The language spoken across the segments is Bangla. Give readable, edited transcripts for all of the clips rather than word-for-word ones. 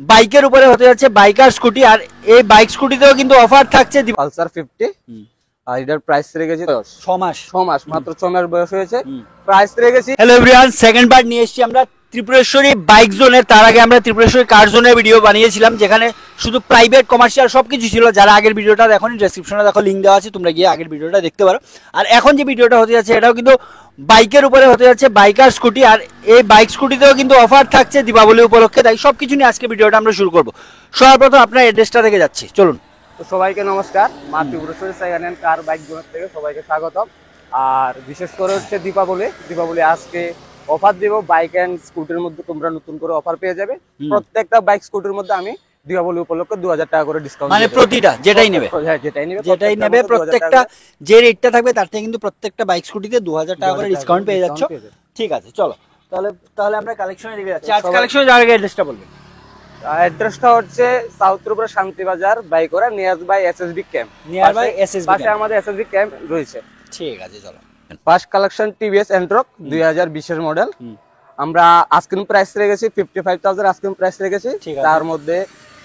বাইকের উপরে হতে যাচ্ছে বাইক আর স্কুটি, আর এই বাইক স্কুটিতেও কিন্তু অফার থাকছে। পালসার 50 আর এটার প্রাইস রেখেছি 6 মাস মাত্র 6 মাস বয়স হয়েছে, প্রাইস রেখেছি। হ্যালো এভরিওয়ান, সেকেন্ড পার্ট নিয়ে এসেছি আমরা ত্রিপুরেশ্বরী বাইক জোনের। তার আগে আমরা ত্রিপুরেশ্বরী কার জোনের ভিডিও বানিয়েছিলাম, যেখানে শুধু প্রাইভেট কমার্শিয়াল সবকিছু ছিল। যারা আগের ভিডিওটা দেখোনি, ডেসক্রিপশনে দেখো লিঙ্ক দেওয়া আছে, তোমরা গিয়ে আগের ভিডিওটা দেখতে পারো। আর এখন যে ভিডিওটা হতে যাচ্ছে এটাও কিন্তু বাইকের উপরে হতে যাচ্ছে বাইক আর স্কুটি, আর এই বাইক স্কুটিতেও কিন্তু অফার থাকছে দীপাবলি উপলক্ষে। তাই সবকিছু নিয়ে আজকে ভিডিওটা আমরা শুরু করবো। সর্বপ্রথম আপনার অ্যাড্রেসটা থেকে যাচ্ছি, চলুন। তো সবাইকে নমস্কার, মা ত্রিপুরেশ্বরী সেকেন্ড হ্যান্ড কার বাইক জোনের থেকে সবাইকে স্বাগতম। আর বিশেষ করে হচ্ছে দীপাবলি আজকে অফার দিব। বাইক এন্ড স্কুটির মধ্যে তোমরা নতুন করে অফার পেয়ে যাবে। প্রত্যেকটা বাইক স্কুটির মধ্যে আমি দীপাবলি উপলক্ষে 2000 টাকা করে ডিসকাউন্ট, মানে প্রতিটা যেটাই নেবে প্রত্যেকটা যে রেটটা থাকবে তার থেকে কিন্তু প্রত্যেকটা বাইক স্কুটিতে 2000 টাকা করে ডিসকাউন্ট পেয়ে যাচ্ছ। ঠিক আছে, চলো তাহলে আমরা কালেকশনে দিকে যাচ্ছি। আজ কালেকশনে যাওয়ার আগে অ্যাড্রেসটা বলবেন। অ্যাড্রেসটা হচ্ছে south Tripura Shantibazar Baikhora near by SSB camp. পাশে আমাদের এসএসবি ক্যাম্প রয়েছে। ঠিক আছে, চলো। ফার্স্ট কালেকশন টিভিএস এন্ট্রক 2020 এর মডেল। আমরা আস্কিং প্রাইস রেখেছি 55,000 আস্কিং প্রাইস রেখেছি। তার মধ্যে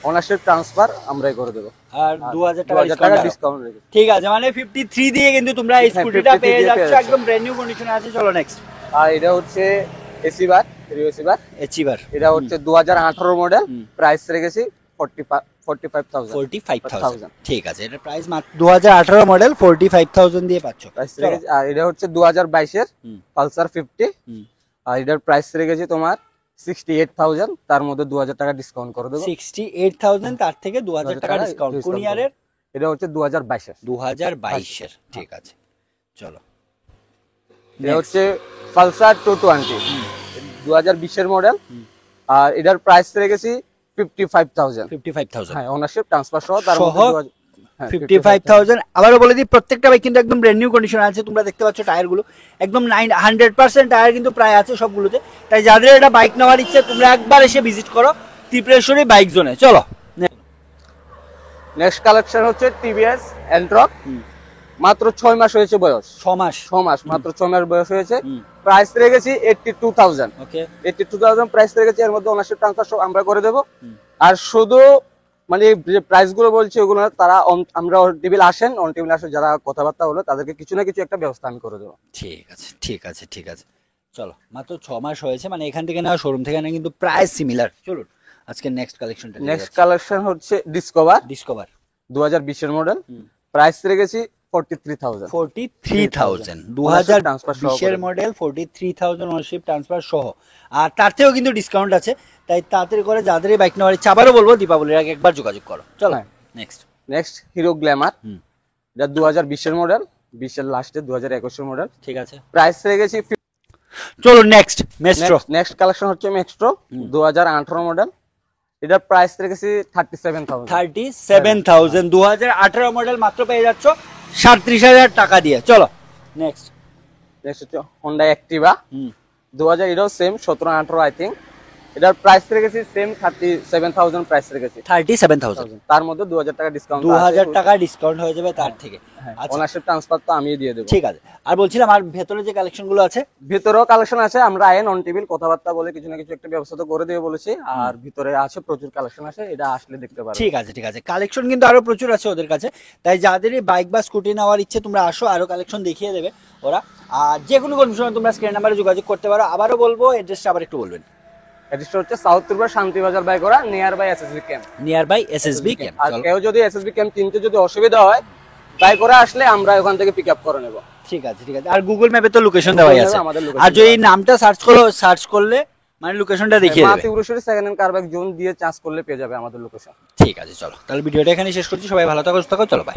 ওনারশিপ ট্রান্সফার আমরাই করে দেব আর 2000 টাকা ডিসকাউন্ট রেখেছি। ঠিক আছে, মানে 53 দিয়ে কিন্তু তোমরা এই স্কুটিটা পেয়ে যাচ্ছ, একদম ব্র্যান্ড নিউ কন্ডিশনে আছে। চলো নেক্সট। আর এটা হচ্ছে এসিবার এচিভার। এটা হচ্ছে 2018 মডেল, প্রাইস রেখেছি 45,000। ঠিক আছে, এটা প্রাইস মাত্র 2018 মডেল 45,000 দিয়ে পাচ্ছ প্রাইস রেখেছি। আর এটা হচ্ছে 2022 এর পালসার 50, আর এটার প্রাইস রেখেছি তোমার 68,000। তার মধ্যে 2000 টাকা ডিসকাউন্ট করে দেব। 68,000 তার থেকে 2000 টাকা ডিসকাউন্ট। কোন ইয়ারের? এটা হচ্ছে 2022 এর। ঠিক আছে, চলো। এটা হচ্ছে পালসার 220 2020 এর মডেল, আর এটার প্রাইস রেখেছি 55,000। হ্যাঁ, ওনারশিপ ট্রান্সফার সহ তার মধ্যে 55,000। আবারও বলে দিই, প্রত্যেকটা বাইক কিন্তু একদম ব্র্যান্ড নিউ কন্ডিশন আছে। তোমরা দেখতে পাচ্ছ টায়ারগুলো একদম 100% টায়ার কিন্তু প্রায় আছে সবগুলোতে। তাই যাদের এটা বাইক নেওয়ার ইচ্ছে তোমরা একবার এসে ভিজিট করো ত্রিপুরেশ্বরী বাইক জোনে। চলো নেক্সট কালেকশন হচ্ছে টিভিএস এন্ট্রক। মাত্র 6 মাস হয়েছে বয়স। 6 মাস মাত্র 6 মাস বয়স হয়েছে। প্রাইস রেখেছি 82,000। ওকে, 82,000 প্রাইস রেখেছি। এর মধ্যে ওনারশিপ ট্রান্সফার সব আমরা করে দেব। আর শুধু মানে যে প্রাইস গুলো বলছি ওগুলো তারা আমরা অন টেবিল আসেন যারা কথাবার্তা হলো তাদেরকে কিছু না কিছু একটা ব্যবস্থা আমি করে দেবো। ঠিক আছে, চলো। মাত্র 6 মাস হয়েছে, মানে এখান থেকে নেওয়া শোরুম থেকে নেওয়া কিন্তু প্রাইস সিমিলার। চলুন আজকে নেক্সট কালেকশন হচ্ছে ডিসকভার 2020 এর মডেল, প্রাইস রেখেছি 43,000। 2020 এর মডেল 43,000 ওনারশিপ ট্রান্সফার সহ। আর তার থেকেও কিন্তু ডিসকাউন্ট আছে। তাই তাড়াতাড়ি করে যাদের বাইক নেওয়ার ইচ্ছা, আবারও বলবো দীপাবলির আগে একবার যোগাযোগ করো। চলো নেক্সট হিরো গ্ল্যামার। এটা 2020 এর মডেল, 20 এর লাস্টে 2021 এর মডেল। ঠিক আছে, প্রাইস রেখেছি। চলো নেক্সট নেক্সট কালেকশন হচ্ছে মেক্সট্রো 2018 মডেল। এটার প্রাইস রেখেছি 37,000। 2018 মডেল মাত্র পেয়ে যাচ্ছ 37,000 টাকা দিয়ে। চলো নেক্সট হচ্ছে হোন্ডা অ্যাক্টিভা 2000, এটাও সেম 17-18 আই থিঙ্ক। এটার প্রাইস রেখেছি সেম 37,000 প্রাইস রেখেছি। 37,000 তার মধ্যে 2000 টাকা ডিসকাউন্ট, 2000 টাকা ডিসকাউন্ট হয়ে যাবে তার থেকে। ওনারশিপ ট্রান্সফার তো আমিই দিয়ে দেব। ঠিক আছে, আর বলছিলাম আর ভেতরে যে কালেকশন গুলো আছে, ভিতরেও কালেকশন আছে। আমরা আইন অন টেবিল কথাবার্তা বলে কিছু না কিছু একটা ব্যবস্থা তো করে দেব বলেছি। আর ভিতরে আছে প্রচুর কালেকশন আছে, এটা আসলে দেখতে পারো। ঠিক আছে, কালেকশন কিন্তু আরো প্রচুর আছে ওদের কাছে। তাই যাদেরই বাইক বা স্কুটি নেওয়ার ইচ্ছে তোমরা আসো, আরো কালেকশন দেখিয়ে দেবে ওরা। আর যে কোনো কনফিউশন তোমরা স্ক্রিন নাম্বারে যোগাযোগ করতে পারো। আবারও বলবো অ্যাড্রেসটা আবার একটু বলবেন। অ্যাড্রেসটা হচ্ছে south Tripura Shantibazar Baikhora near by SSB camp. আর কেউ যদি এসএসবি ক্যাম্প চিনতে যদি অসুবিধা হয়, বাইকরা আসলে আমরা ওখান থেকে পিক আপ করে নেব। ঠিক আছে। আর গুগল ম্যাপে তো লোকেশন দেওয়াই আছে। আর যদি নামটা সার্চ করলে মানে লোকেশনটা দেখিয়ে দেবে। ত্রিপুরেশ্বরী সেকেন্ড হ্যান্ড কার বাইক জোন দিয়ে চার্জ করলে পেয়ে যাবে আমাদের লোকেশন। ঠিক আছে, চলো তাহলে ভিডিওটা এখানেই শেষ করছি। সবাই ভালো থাকো, সুস্থ থাকো, চলো বাই।